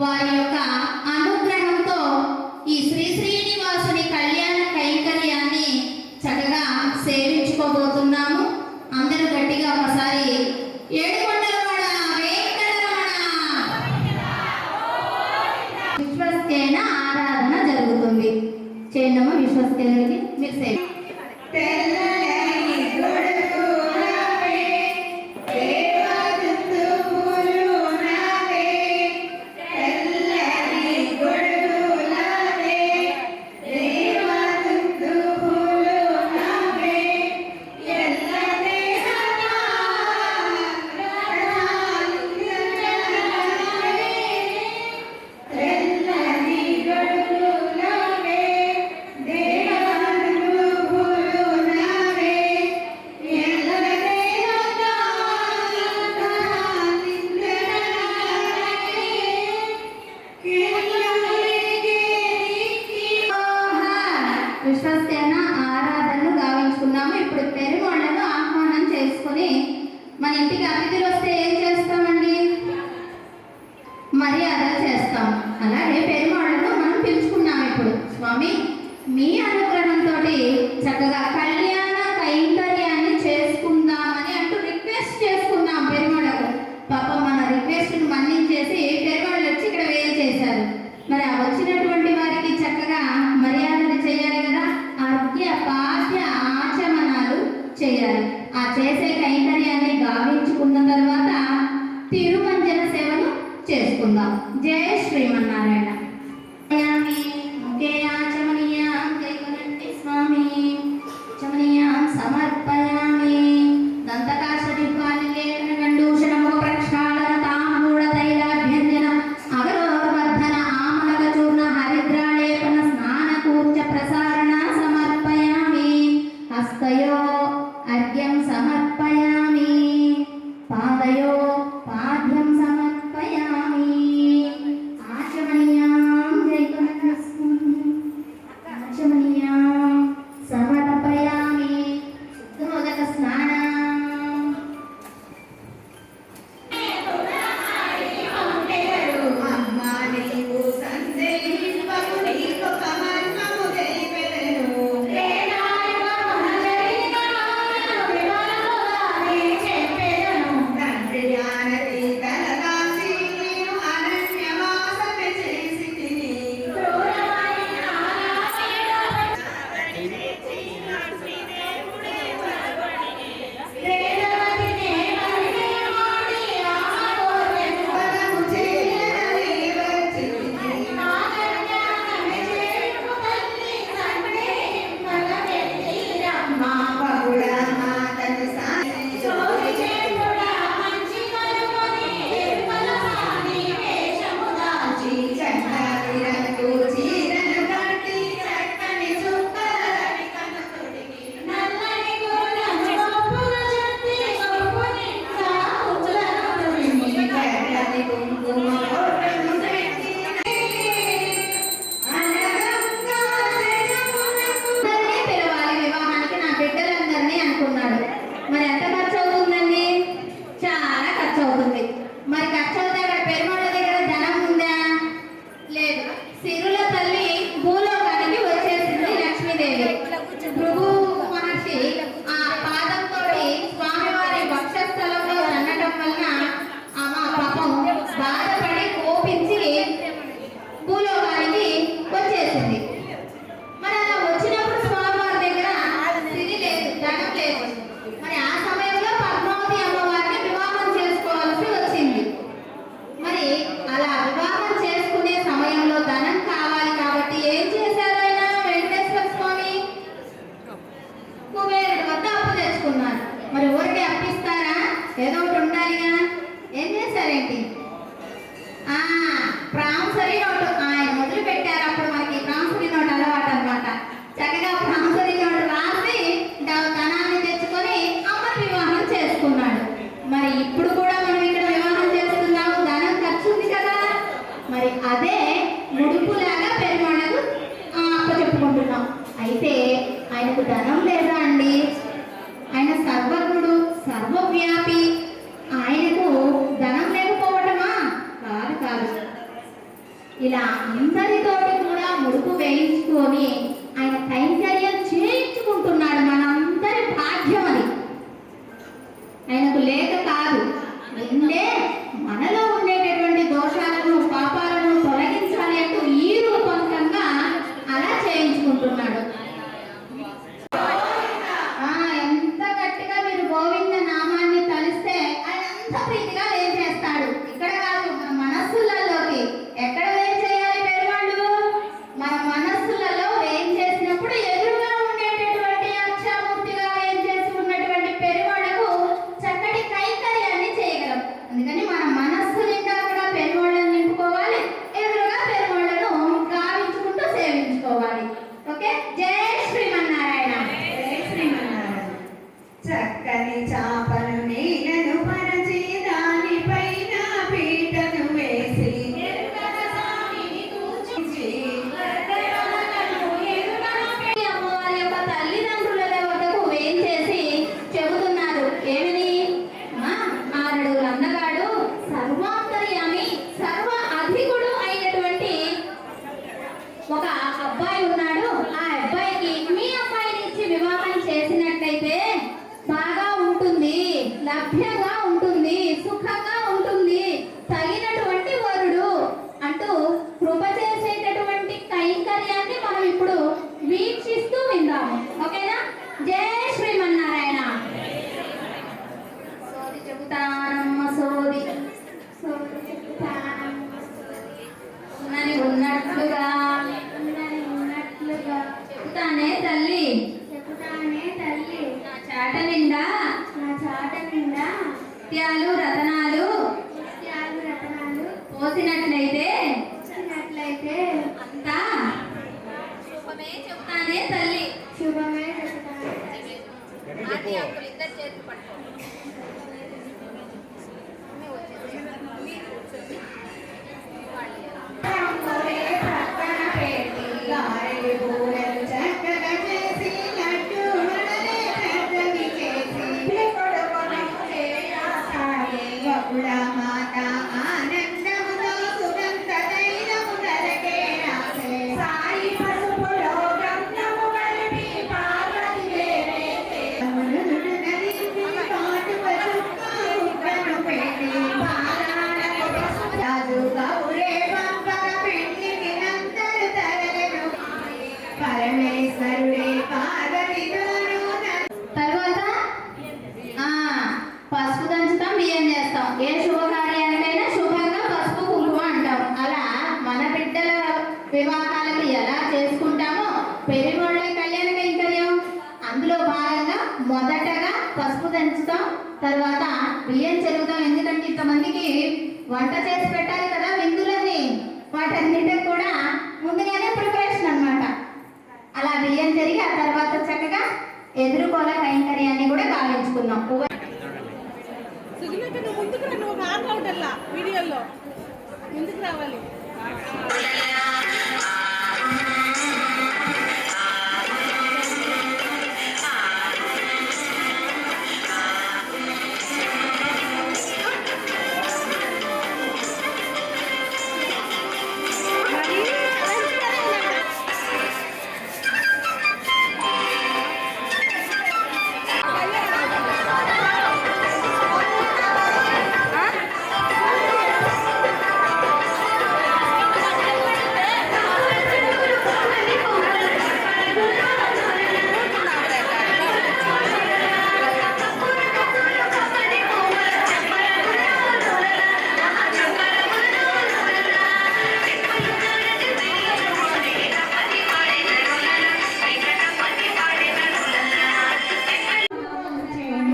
వారి యొక్క అనుగ్రహంతో ఈ శ్రీ శ్రీనివాసుని కళ్యాణ కైంకర్యాన్ని చక్కగా సేవించుకోబోతున్నాము. అందరూ గట్టిగా ఒకసారి ఏడుకొండలవాడ వెంకటరమణ విశ్వస్తేన ఆరాధన జరుగుతుంది. చేయండమ్మ విశ్వస్తేనకి మీరు సేవ విశ్వస్తేన ఆరాధనను గావించుకున్నాము. ఇప్పుడు పెరుగోళ్లను ఆహ్వానం చేసుకుని మన ఇంటికి అతిథులు వస్తే ఏం చేస్తామండి? మర్యాదలు చేస్తాం. అలాగే పెరుగోళ్లను మనం పిలుచుకున్నాము. ఇప్పుడు స్వామి మీ అనుగ్రహంతో చక్కగా కళ్యాణ కైంకర్యాన్ని చేసుకుందామని అంటూ రిక్వెస్ట్ చేసుకున్నాం పెరుగోళ్లకు. పాపం మన రిక్వెస్ట్ను మన్నించేసి పెరుగోళ్ళు వచ్చి ఇక్కడ వేలు చేశారు. మరి ఆ వచ్చినటువంటి వారికి చక్కగా మర్యాదలు చేయాలి కదా, అర్ఘ్య పాఠ్య ఆచమనాలు చేయాలి. ఆ చేసే కైంకర్యాన్ని గావించుకున్న తర్వాత తిరుమంజన సేవను చేసుకుందాం. జయ శ్రీమన్నారాయణ. స్వామి చమనీయాం సమర్పయామి. దంతకాశ ప్రక్షాళన తామూఢ తైలాభ్యంజన అగరోవర్ధన ఆమలక చూర్ణ హరిద్రాళేపన స్నానకూర్చ ప్రసారణ సమర్పయామి. హస్తయో అర్ఘ్యం సమర్పయామి. పాదయో పాద్యం సమర్పయామి. ఆచమనీయాం ఆచమనీయాం సమర్పయామి. శుద్ధోదక స్నానం. ఏదో ఒకటి ఉండాలిగా. ఏం చేశారేంటి? ప్రామిసరీ నోటు ఆయన మొదలు పెట్టారు. అప్పుడు మనకి ప్రామిసరీ నోట్ అలవాటు అనమాట. చక్కగా ప్రామిసరీ నోటు రాసి ధనాన్ని తెచ్చుకొని అమ్మని వివాహం చేసుకున్నాడు. మరి ఇప్పుడు కూడా మనం ఇక్కడ వివాహం చేస్తున్నాము, ధనం ఖర్చు ఉంది కదా. మరి అదే ముడుపులాగా పెరుమాళకు చెప్పుకుంటున్నాం. అయితే ఆయనకు ధనం లేదా అండి? ఆయన సర్వజ్ఞుడు, సర్వవ్యాపి. ఆయనకు ధనం లేకపోవటమా? కాదు కాదు. ఇలా అందరితోటి కూడా ముడుపు వేయించుకొని ఆయన కైంకర్యం చేయించుకుంటున్నాడు. మనందరి భాగ్యం అది. ఆయనకు లేక కాదు, ముందే మనలో ఉండేటటువంటి దోషాలను, పాపాలను తొలగించాలి అంటూ ఈ రూపంగా అలా చేయించుకుంటున్నాడు. ఎంత గట్టిగా మీరు గోవింద నామాన్ని తలిస్తే ఆయన అంత ప్రీతిగా ఏం చేస్తాడు. ఇక్కడ కాదు, మన మనస్సులలోకి. ఎక్కడ ఏం చేయాలి పెరువాళ్ళు? మన మనస్సులలో ఏం చేసినప్పుడు ఎదురుగా ఉండేటటువంటి అక్షమూర్తిగా ఏం చేసి ఉన్నటువంటి పెరువాళ్ళకు చక్కటి కైంకర్యాన్ని చేయగలం. అందుకని మన మనస్సు నిండా కూడా పెరువాళ్ళని నింపుకోవాలి, ఎదురుగా పెరువాళ్ళను గావించుకుంటూ సేవించుకోవాలి. ఓకే, జై శ్రీమన్నారాయణ. జై శ్రీమన్నారాయణ. చక్కని చాపను నీలను పరచి దానిపైన పీటను వేసి అమ్మవారి యొక్క తల్లిదండ్రుల వద్దకు వేయించేసి చెబుతున్నారు. ఏమని? ఆరడుగుల అందగాడు, సర్వాంతర్యామి, సర్వ అధికుడు అయినటువంటి ఒక అబ్బాయి ఉన్నాడు. ఆ అబ్బాయికి మీ అబ్బాయిని ఇచ్చి వివాహం చేసినట్లయితే బాగా ఉంటుంది, లభ్యంగా ఉంటుంది, సుఖంగా ఉంటుంది, తగినటువంటి వరుడు అంటూ కృప చేసేటటువంటి కైంకర్యాన్ని మనం ఇప్పుడు వీక్షిస్తూ విందాము. ఓకేనా? జై శ్రీమన్నారాయణ. సోది చెబుతానమ్మ, సోది సోది చెబుతానమ్మ, ఉన్నది ఉన్నట్లుగా చెబుతానే తల్లి, చెబుతానే తల్లి. నా చాట నిండా ముత్యాలు రతనాలు పోసినట్లయితే అంతా శుభమే చెబుతానే తల్లి. శుభమే చెబుతానే. ఆది అంకులు ఇద్దరు చేతులు పట్టుకోండి. పక్కన పెట్టి గారెలు బూరెలు చక్కగా చేసి లడ్డు వడలే పెద్దవి చేసి కొడుకును చేయాలి బహుళ మాత ఆనందముతో సుగంధ తైలము ధరకే రాసే సాయి పసుపులో గంధము కలిపి పార్వతి వేరే నదికి కాటు పసుపు పెట్టి పారాలకు రాజు గౌరే పంపగ పిండికి నందరు తరగను పరమేశ్వరుడే పార్వతితోను తర్వాత పసుపు దంచుతాం, బియ్యం చేస్తాం. ఏ శుభకార్యానికైనా శుభంగా పసుపు కుంకుమ అంటాం. అలా మన బిడ్డల వివాహాలకు ఎలా చేసుకుంటామో పెరిగోళ్ళ కళ్యాణ కైంకర్యం అందులో భాగంగా మొదటగా పసుపు దంచుతాం, తర్వాత బియ్యం చెరుగుతాం. ఎందుకంటే ఇంతమందికి వంట చేసి పెట్టాలి కదా విందులన్నీ. వాటన్నిటికి కూడా ముందుగానే ప్రిపరేషన్ అన్నమాట. అలా బియ్యం చెరిగి ఆ తర్వాత చక్కగా ఎదురుకోల కైంకర్యాన్ని కూడా గావించుకున్నాం. సుగుణక్క నువ్వు ముందుకు రా, నువ్వు ఆన్ అవుటల్లా వీడియోలో ముందుకు రావాలి.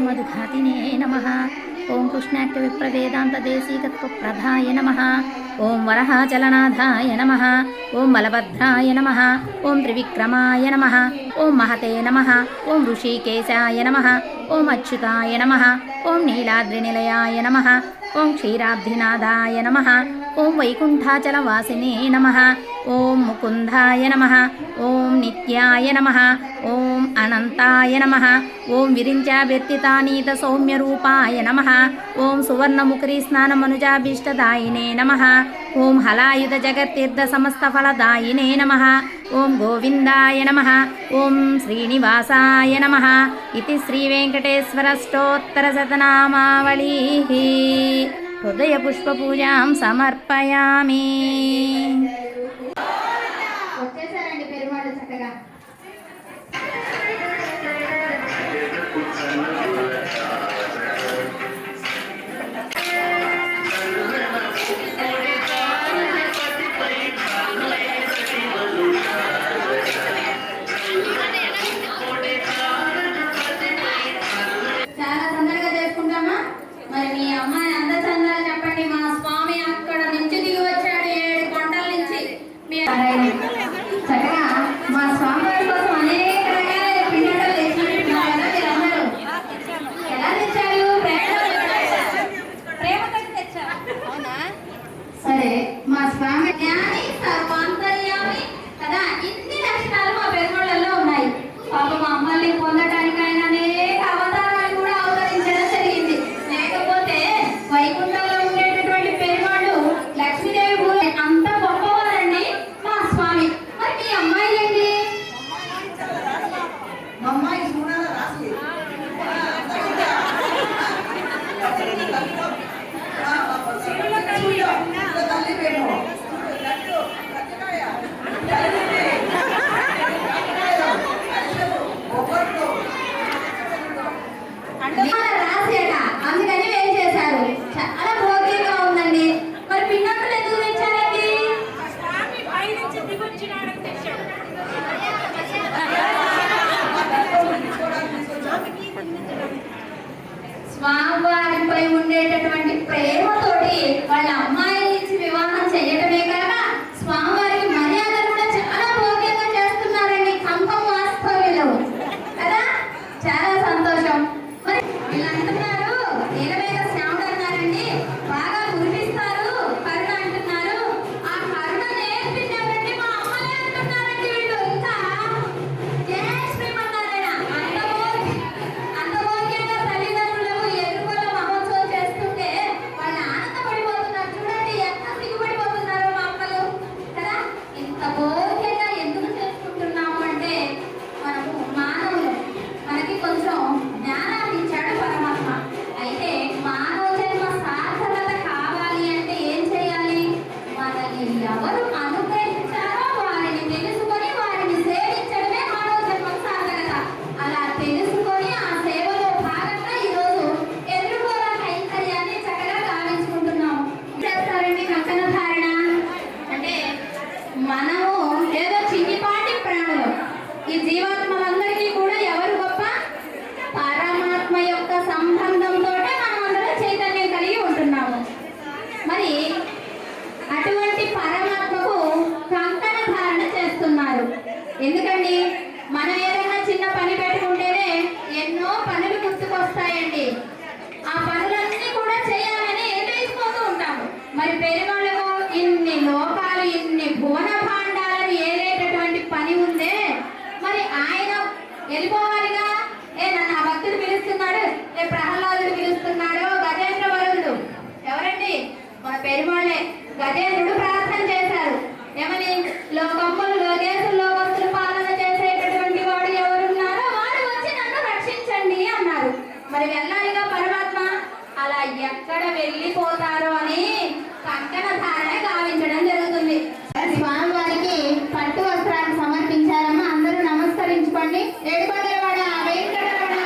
मधुघातिने नमः। ఓం కృష్ణాఖ్య విప్రవేదాంత దేశీకత్వ ప్రధాయ నమః. ఓం వరహాచలనాథాయ నమః. ఓం బలభద్రాయ నమః. ఓం త్రివిక్రమాయ నమః. ఓం మహతే నమః. ఓం ఋషికేశాయ నమః. ఓం అచ్యుతాయ నమః. ఓం నీలాద్రినిలయాయ నమః. ఓం క్షీరాబ్ధినాథాయ నమః. ఓం వైకుంఠాచలవాసినే నమః. ఓం ముకుందాయ నమః. ఓం నిత్యాయ నమః. ఓం అనంతాయ నమః. ఓం విరించాభ్యర్థితానీత సౌమ్యరూపాయ నమః. ఓం సువర్ణముఖరీ స్నానమనుజాభీష్టదాయినే నమః. ఓం హలాయుధ జగత్తీర్థ సమస్తఫలదాయినే నమః. ఓం గోవిందాయ నమః. ఓం శ్రీనివాసాయ నమః. ఇది శ్రీవేంకటేశ్వరష్టోత్తరశతనామావళీ. హృదయ పుష్పపూజాం సమర్పయామి. వచ్చేసారండి పెరుమాళ్ళు చక్కగా. చాలా తొందరగా చేసుకుంటామా? మరి మీ అమ్మాయి అంద చందాలు చెప్పండి. మా స్వామి అక్కడ నుంచి దిగి వచ్చాడు 7 కొండల నుంచి. చక్కగా మా స్వామి వారి కోసం అనేక రకాల పిండాలు తెచ్చినట్టున్నారు కదా మీరందరూ. ఎలా తెచ్చారు? ప్రేమతో తెచ్చారు. సరే, మా స్వామి జ్ఞాని సర్వాంతర్యామి కదా. ఇన్ని లక్షణాలు మా పెరుమాళ్ళలో ఉన్నాయి. పాప మా అమ్మల్ని పొందడానికి ఆయన అనేక అవతారాలు కూడా అవతరించడం జరిగింది. లేకపోతే వైకుంఠంలో ఉండేటటువంటి పెరుమాళ్ళు లక్ష్మీదేవి కూడా అంత గొప్పవారండి మా స్వామి. మరి మీ అమ్మాయి ఏంటి? మా అమ్మాయి చూడాలి రాసి తల్లి పేరు రాసి అట, అందుకని ఏం చేశారు? చాలా భోగ్యంగా ఉందండి. మరి పిన్నప్పుడు ఎందుకు తెచ్చారండి? స్వామివారిపై ఉండేటటువంటి ప్రేమతోటి వాళ్ళ అమ్మాయిని ఇచ్చి వివాహం చేయటమే కాక స్వామివారికి మర్యాదలు కూడా చాలా భోగ్యంగా చేస్తున్నారండి ఖమ్మం వాస్తవ్యులు కదా. చాలా సంతోషం. మరి వీళ్ళు అంటున్నారు నీలమేఘ శ్యాముడు అన్నారండి, బాగా కురిపిస్తారు కరుణ అంటున్నారు. ఆ కరుణ నేర్పింది ఎవరండి? మా అమ్మలే అంటున్నారండి వీళ్ళు. ఇంకా జయశ్రీమన్నారాయణ అంత భోగ్యంగా తల్లిదండ్రులకు ఎదుర్కొల మహోత్సవం చేస్తుంటే వాళ్ళు ఆనందపడిపోతున్నారు. చూడండి ఎంత సిగ్గుపడిపోతున్నారో మా అమ్మలు కదా. ఇంత భోగ్యంగా ఎందుకు చేసుకుంటున్నాము అంటే మనము మానవులు, మనకి కొంచెం జ్ఞానాన్ని ఇచ్చాడు పరమాత్మ. అయితే మానవ జన్మ సార్థకత కావాలి అంటే ఏం చేయాలి? మనల్ని ఎవరు అనుగ్రహించారో వారిని తెలుసుకొని వారిని సేవించడమే మానవ జన్మ సార్థకత. అలా తెలుసుకొని ఆ సేవలో భాగంగా ఈరోజు ఎదుర్కోల కైంకర్యాన్ని చక్కగా గావించుకుంటున్నాము. చేస్తారండి కంకణ ధారణ అంటే మనము ఏదో చిన్నిపాటి ప్రాణులు. ఈ జీవాత్మలందరికీ కూడా ఎవరు గొప్ప? పరమాత్మ యొక్క సంబంధంతో మనం అందరం చైతన్యం కలిగి ఉంటున్నాము. మరి అటువంటి పరమాత్మకు కంకణ ధారణ చేస్తున్నారు. ఎందుకండి? మనం ఏదైనా చిన్న పని పెట్టుకుంటేనే ఎన్నో పనులు గుర్తుకొస్తాయండి. ఆ పనులన్నీ కూడా చేయాలని ఎదురైపోతూ ఉంటాము. మరి పెరుమాళ్ళకు ఇన్ని లోకాలు, ఇన్ని భువన భాండాలను ఏలేటటువంటి పని ఉందే, మరి ఆయన వెళ్ళిపోవాలిగా. నన్ను ఆ భక్తుడు పిలుస్తున్నాడు, ప్రహ్లాదుడు పిలుస్తున్నాడు, గజేంద్ర వరుడు ఎవరండి? మన పెరుమాళ్ళే. గజేంద్రుడు ప్రార్థన చేశారు ఏమని? లోకమ్ములు లోకేశులు లోకస్తులు పాలన చేసేటటువంటి వాడు ఎవరున్నారో వాడు వచ్చి నన్ను రక్షించండి అన్నారు. మరి వెళ్ళాలిగా పరమాత్మ. అలా ఎక్కడ వెళ్ళిపోతారో అని కంకణ ధారణ గావించడం జరుగుతుంది. స్వామివారికి పట్టు వస్త్రాన్ని సమర్పించారమ్మా. అందరూ నమస్కరించుకోండి. ఏడుకొండలవాడ వెంకటరమణ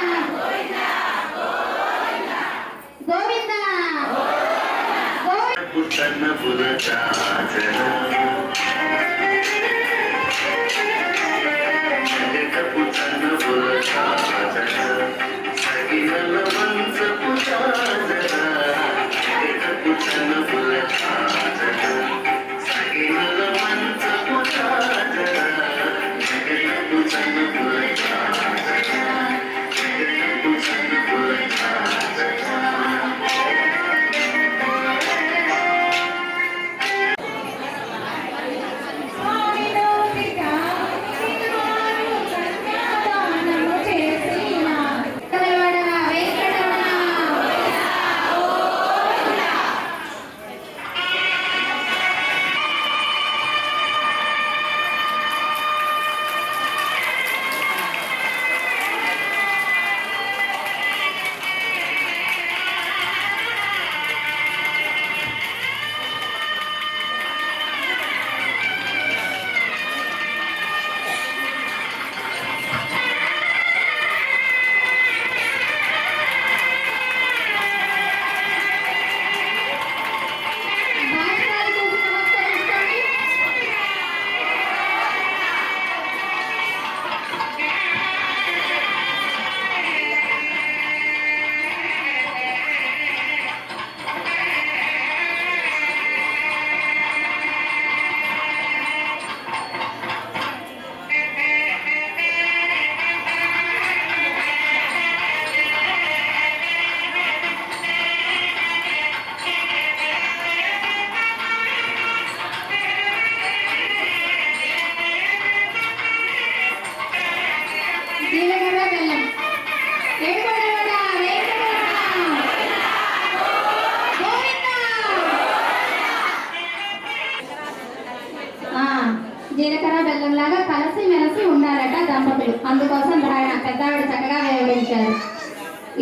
గోవింద పుట్ట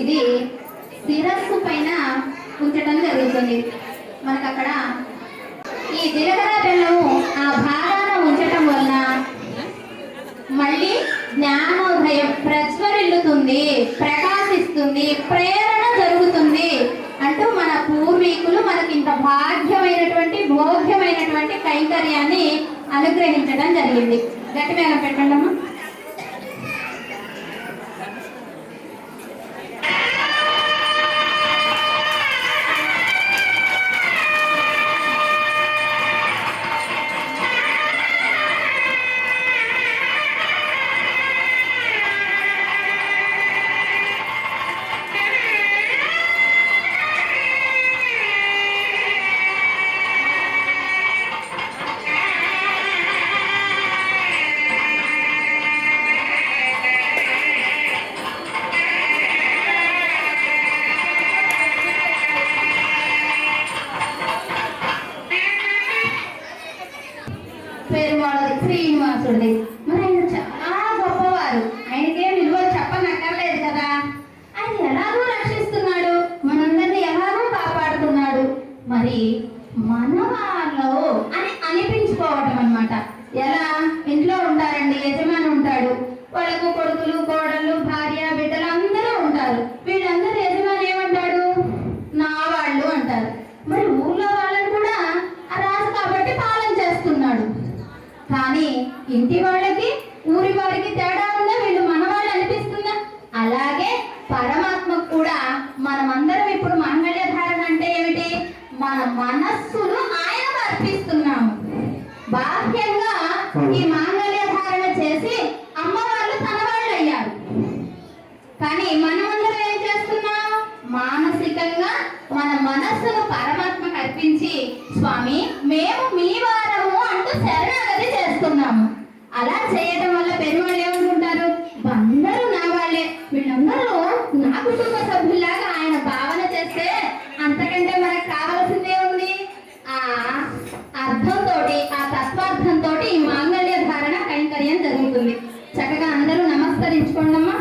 ఇది శిరస్సు పైన ఉంచటం జరుగుతుంది. మనకు అక్కడ ఈ జీలకర్ర బెల్లము ఆ భాగాన ఉంచటం వలన మళ్ళీ జ్ఞానోదయం ప్రజ్వరిల్లుతుంది, ప్రకాశిస్తుంది, ప్రేరణ జరుగుతుంది అంటూ మన పూర్వీకులు మనకి ఇంత భాగ్యమైనటువంటి భోగ్యమైనటువంటి కైంకర్యాన్ని అనుగ్రహించడం జరిగింది. గట్టి మేళం పెట్టండి అమ్మా. పేరువాడది శ్రీనివాసుడిది. మరి ఆయన చాలా గొప్పవారు, ఆయనకేం విలువలు చెప్పనక్కర్లేదు కదా. ఆయన ఎలాగో రక్షిస్తున్నాడు, మనందరినీ ఎలాగో కాపాడుతున్నాడు. మరి మన వాళ్ళు అని అనిపించుకోవటం అన్నమాట. ఎలా ఇంట్లో ఉంటారండి, యజమాని ఉంటాడు, వాళ్ళకు కొడుకులు కోడళ్ళు భార్య బిడ్డలు అందరూ ఉంటారు. వీళ్ళందరూ యజమాని ఏమంటాడు, నా వాళ్ళు అంటారు. మరి ఊళ్ళో వాళ్ళని కూడా ఆ రాజు కాబట్టి పాలన చేస్తున్నాడు. కానీ ఇంటి వాళ్ళకి ఊరి వారికి తేడా ఉందా? వీళ్ళు మనవాళ్ళు అనిపిస్తుందా? అలాగే పరమాత్మకు కూడా మనమందరం ఇప్పుడు మాంగళ్య ధారణ అంటే ఏమిటి? మన మనస్సును ఆయనకు అర్పిస్తున్నాము. బాహ్యంగా ఈ మాంగళ్య ధారణ చేసి అమ్మవాళ్ళు తన వాళ్ళు అయ్యారు. కానీ మనమందరం ఏం చేస్తున్నాం? మానసికంగా మన మనస్సును పరమాత్మకు అర్పించి, స్వామి మేము మీ వారము అంటూ శరణాగతి చేస్తున్నాము. అలా చేయడం వల్ల పెరుమాళ్ళు ఏమనుకుంటారు? అందరూ నా వాళ్ళే, వీళ్ళందరూ నా కుటుంబ సభ్యులాగా ఆయన భావన చేస్తే అంతకంటే మనకు కావాల్సిందే ఉంది. ఆ అర్థంతో, ఆ తత్వార్థంతో ఈ మాంగళ్య ధారణ కైంకర్యం జరుగుతుంది. చక్కగా అందరూ నమస్కరించుకోండి అమ్మా.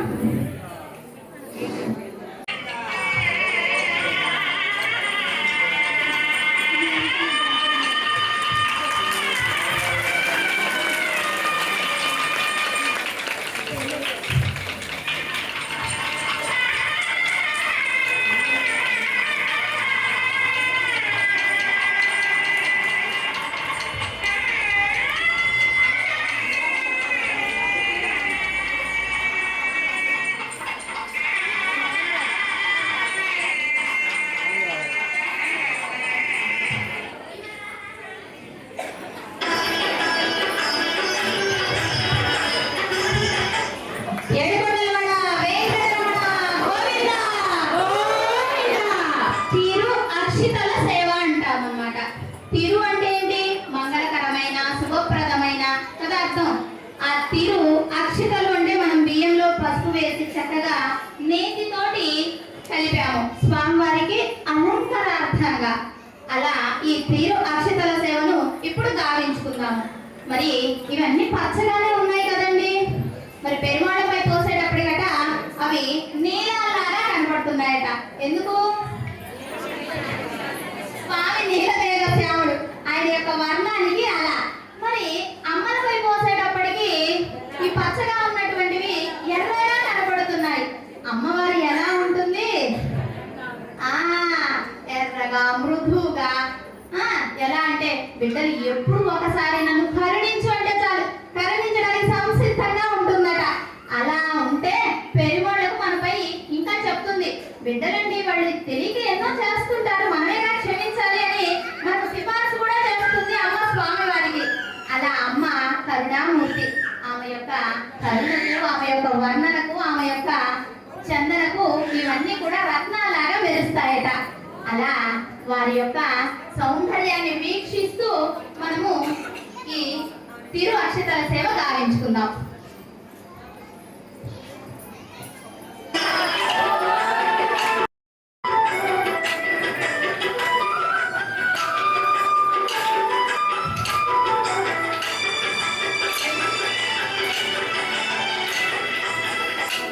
తిరు అక్షితల సేవ అంటామన్నమాట. తిరు అంటే ఏంటి? మంగళకరమైన శుభప్రదమైన కదా అర్థం. ఆ తిరు అక్షితలు అంటే మనం బియ్యంలో పసుపు వేసి చక్కగా నేతితోటి కలిపాము స్వామివారికి అలంకారార్థంగా. అలా ఈ తిరు అక్షితల సేవను ఇప్పుడు గావించుకుందాము. మరి ఇవన్నీ పచ్చగానే ఉన్నాయి కదండి. మరి పెరుమాళపై పోసేటప్పటికట అవి నీళ్ళలాగా కనపడుతున్నాయట. ఎందుకు? స్వామి నీలమేఘ శ్యాముడు, ఆయన యొక్క వర్ణానికి అలా. మరి అమ్మలపై పోసేటప్పటికి ఈ పచ్చగా ఉన్నటువంటివి ఎర్రగా కనపడుతున్నాయి. అమ్మవారి ఎలా ఉంటుంది? ఎర్రగా మృదువుగా. ఎలా అంటే బిడ్డలు ఎప్పుడు ఒకసారి నన్ను కరుణించు అంటే చాలు కరుణించడానికి సంసిద్ధంగా ఉంటుందట. అలా ఉంటే పెరుమాళ్ళకు మనపై ఇంకా చెప్తుంది, బిడ్డలండి వాళ్ళు తెలియక ఎన్నో చేస్తుంటారు, మనమేగా క్షమించాలి అని మనకు సిఫార్సు కూడా చేస్తుంది అమ్మ స్వామి వారికి. అలా అమ్మ కరుణామూర్తి. ఆమె యొక్క కరుణకు, ఆమె యొక్క వర్ణనకు, ఆమె యొక్క చందనకు ఇవన్నీ కూడా రత్నాలాగా మెరుస్తాయట. అలా వారి యొక్క సౌందర్యాన్ని వీక్షిస్తూ మనము ఈ తిరు అక్షతల సేవ గావించుకుందాం.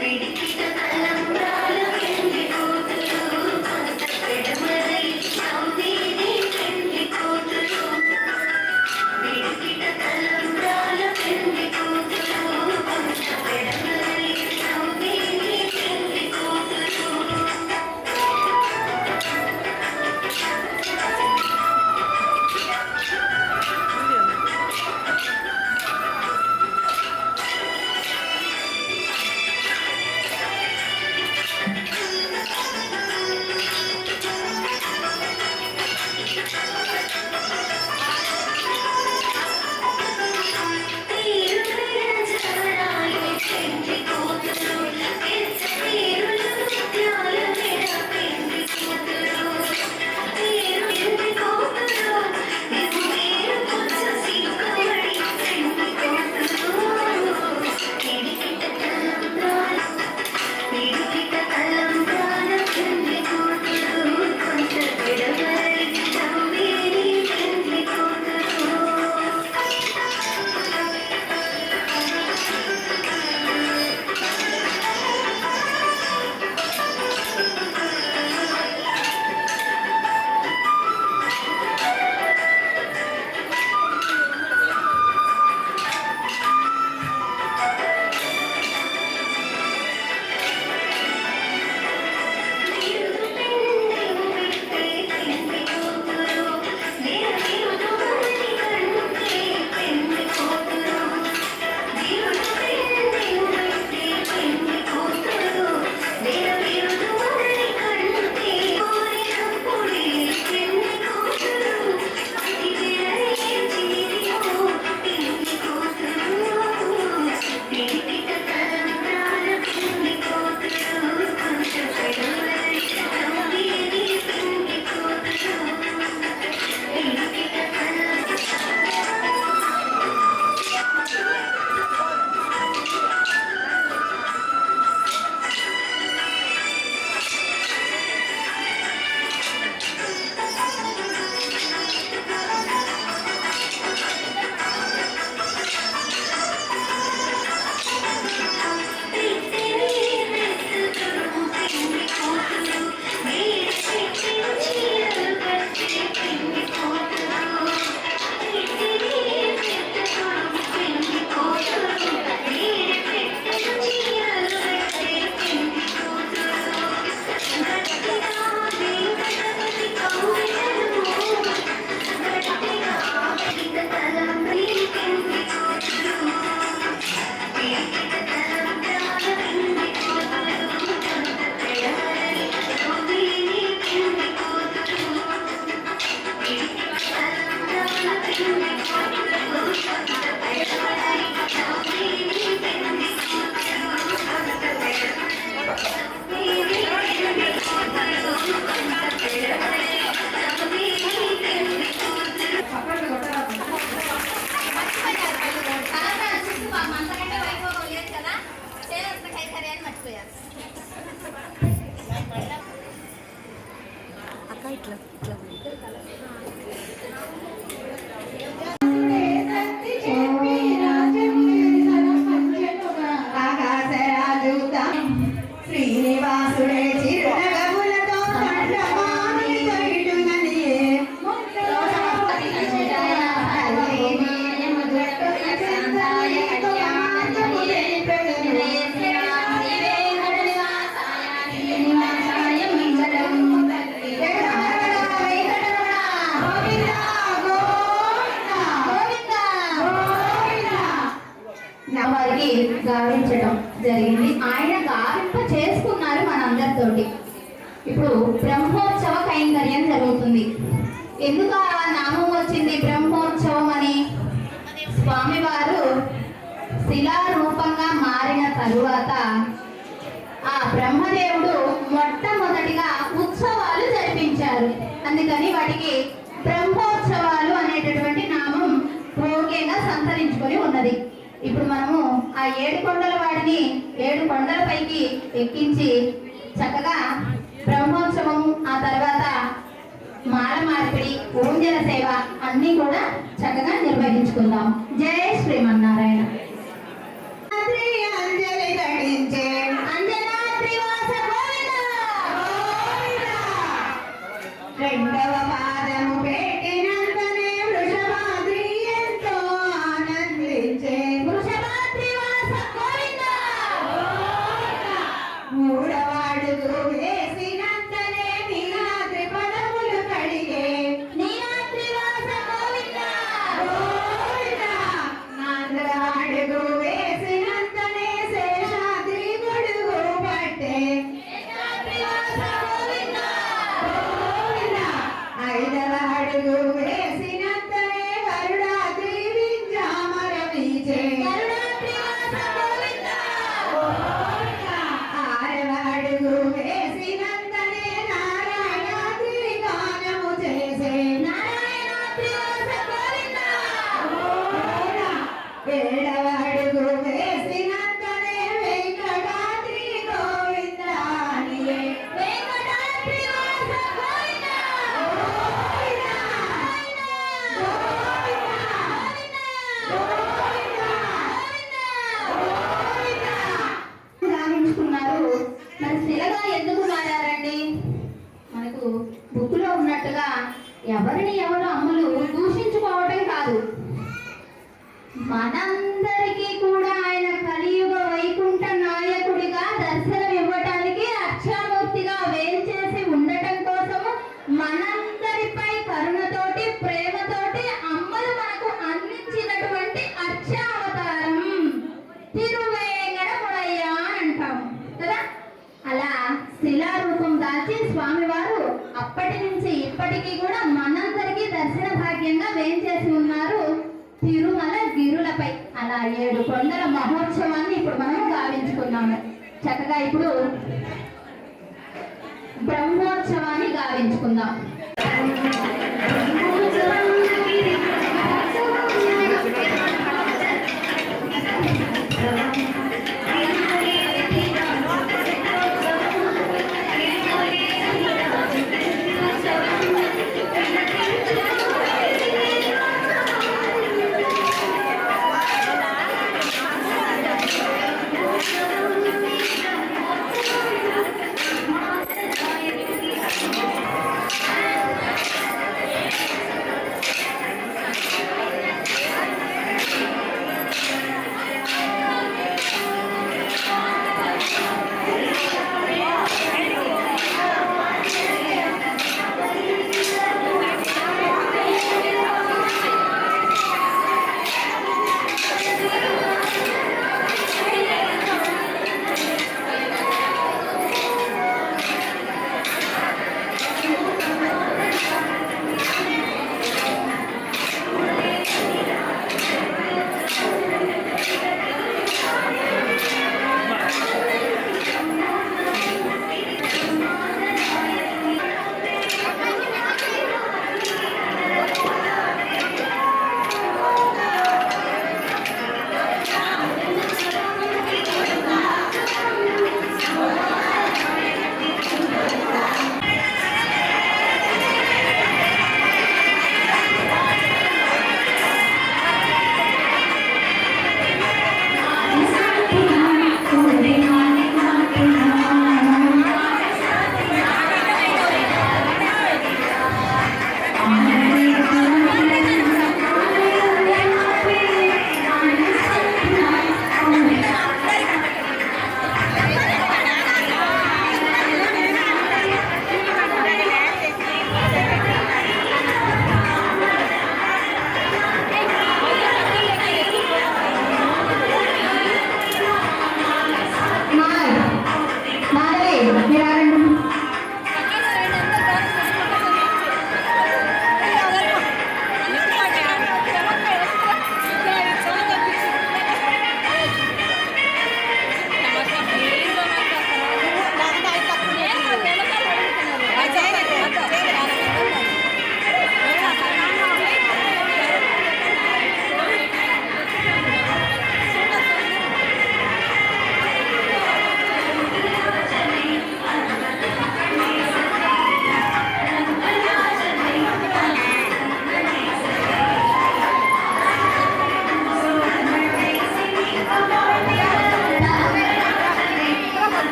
పిడికిట తలంబ్రాల శ్రీనివాసుడే చిరునగములతో కంఠమాని తొయిడునని ముద్రలో సమర్పతి సంజయ హరి మాయముద్రతో సంతాయ కళ్యాణములే ప్రగతిరే శ్రీనివాసాయ శ్రీనివాసాయ మంగళం వారికి గావించడం జరిగింది. ఆయన గావింప చేసుకున్నారు మనందరితోటి. ఇప్పుడు బ్రహ్మోత్సవ కైంకర్యం జరుగుతుంది. ఎందుకు ఆ నామం వచ్చింది బ్రహ్మోత్సవం అని? స్వామివారు శిలారూపంగా మారిన తరువాత ఆ బ్రహ్మదేవుడు మొట్టమొదటిగా ఉత్సవాలు జరిపించారు. అందుకని వాటికి బ్రహ్మోత్సవాలు అనేటటువంటి నామం భోగ్యంగా సంతరించుకొని ఉన్నది. ఇప్పుడు మనము ఆ 7 కొండల వాడిని 7 కొండల పైకి ఎక్కించి చక్కగా బ్రహ్మోత్సవం, ఆ తర్వాత మాల మార్పిడి, ఊంజల సేవ అన్నీ కూడా చక్కగా నిర్వహించుకుందాం. జై శ్రీమన్నారాయణ. అంజలి ఘటించే అంజనాద్రివాస గోవింద. రెండవ పాదము పెట్టినంతనే వృషభాద్రి ఎంతో ఆనందించే వృషభాద్రివాస గోవింద. మూడవ అడుగు వేసినంతనే నీలాద్రి పదములు కడిగే నీలాద్రివాస గోవింద. నాలుగవ అడుగు వేసినంతనే శేషాద్రి గొడుగు పట్టే శేషాద్రివాస గోవింద. ఐదవ అడుగు వేసినంతనే గరుడాద్రి వింజామర వీచే కరుణాద్రివాస గోవింద. ఆరవ అడుగు వేసినంతనే నారాయణాద్రి గానము చేసే నారాయణాద్రివాస గోవింద. ఏడవ అడుగు వేసినంతనే వెంకటాద్రి గోవిందానియే వెంకటాద్రివాస గోవింద. గావించుకున్నారు. మరి శిలగా ఎందుకు మారారండి? మనకు బుక్కులో ఉన్నట్టుగా ఎవరిని ఎవరు అమ్ములు దూషించుకోవటం కాదు, మనందరికీ కూడా ఆయన కలియుగ వైకుంఠ నాయకుడిగా దర్శనం ఇవ్వటానికి అక్షామూర్తిగా వేంచేసి ఉండటం కోసము మనందరిపై కరుణతోటి ప్రేమతోటి అమ్మలు మనకు అందించినటువంటి అక్షావతారం తిరువేంగడముడయ్య అంటాము కదా. అలా శిలారూపం దాల్చి స్వామివారు అప్పటి నుంచి ఇప్పటికీ కూడా మనందరికీ దర్శన భాగ్యంగా వేంచేసి ఉన్నారు తిరుమల గిరులపై. అలా 7 కొండల మహోత్సవాన్ని ఇప్పుడు మనం గావించుకున్నాము. చక్కగా ఇప్పుడు బ్రహ్మోత్సవాన్ని గావించుకుందాం.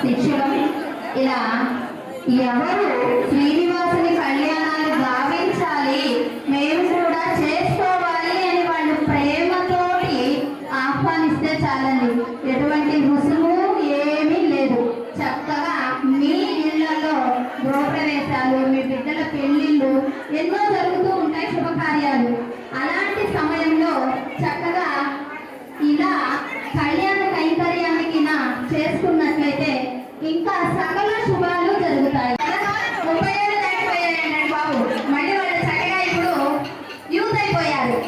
శిష్యులం ఇలా ఎవరు శ్రీనివాసుని కళ్యాణాన్ని గావించాలి, మేము కూడా చేసుకోవాలి అని వాళ్ళు ప్రేమతోటి ఆహ్వానిస్తే చాలండి. ఎటువంటి రుసుము ఏమీ లేదు. చక్కగా మీ ఇళ్లలో గృహప్రవేశాలు, మీ బిడ్డల పెళ్లిళ్ళు ఎన్నో జరుగుతూ ఉంటాయి, శుభకార్యాలు. అలాంటి సమయంలో చక్కగా ఇలా కళ్యాణ కైంకర్యానికి చేసుకున్నట్లయితే ఇంకా సకల శుభాలు జరుగుతాయి. 37 దాటిపోయాయండి బాబు, మళ్ళీ వాళ్ళు చక్కగా ఇప్పుడు యూత్ అయిపోయారు.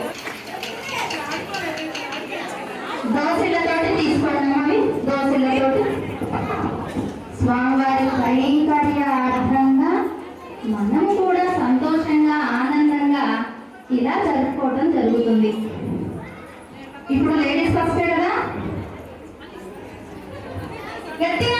దోశలతోటి తీసుకోవడం, అవి దోశలతోటి స్వామివారి కైంకర్యార్థంగా మనం కూడా సంతోషంగా ఆనందంగా ఇలా జరుపుకోవడం జరుగుతుంది. ఇప్పుడు లేడీస్ ఫస్ట్ కదా, గట్టిగా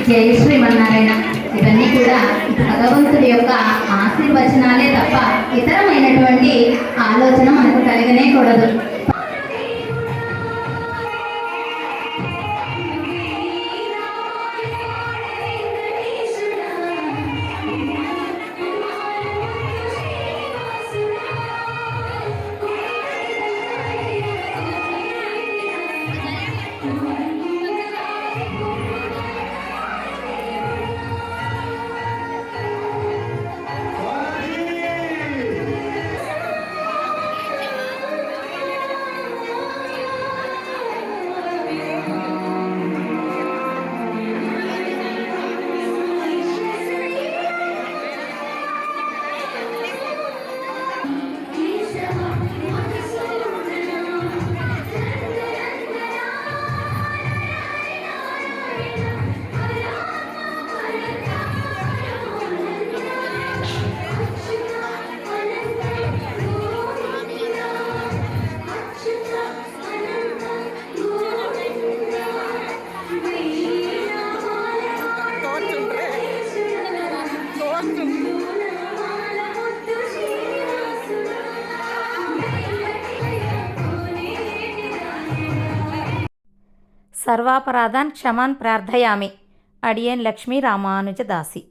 జై శ్రీమన్నారాయణ. ఇవన్నీ కూడా భగవంతుడి యొక్క ఆశీర్వచనాలే తప్ప ఇతరమైనటువంటి ఆలోచన మనకు కలగనే కూడదు. సర్వాపరాధాన్ క్షమాన్ ప్రార్థయామి. అడియన్ లక్ష్మీ రామానుజదాసి.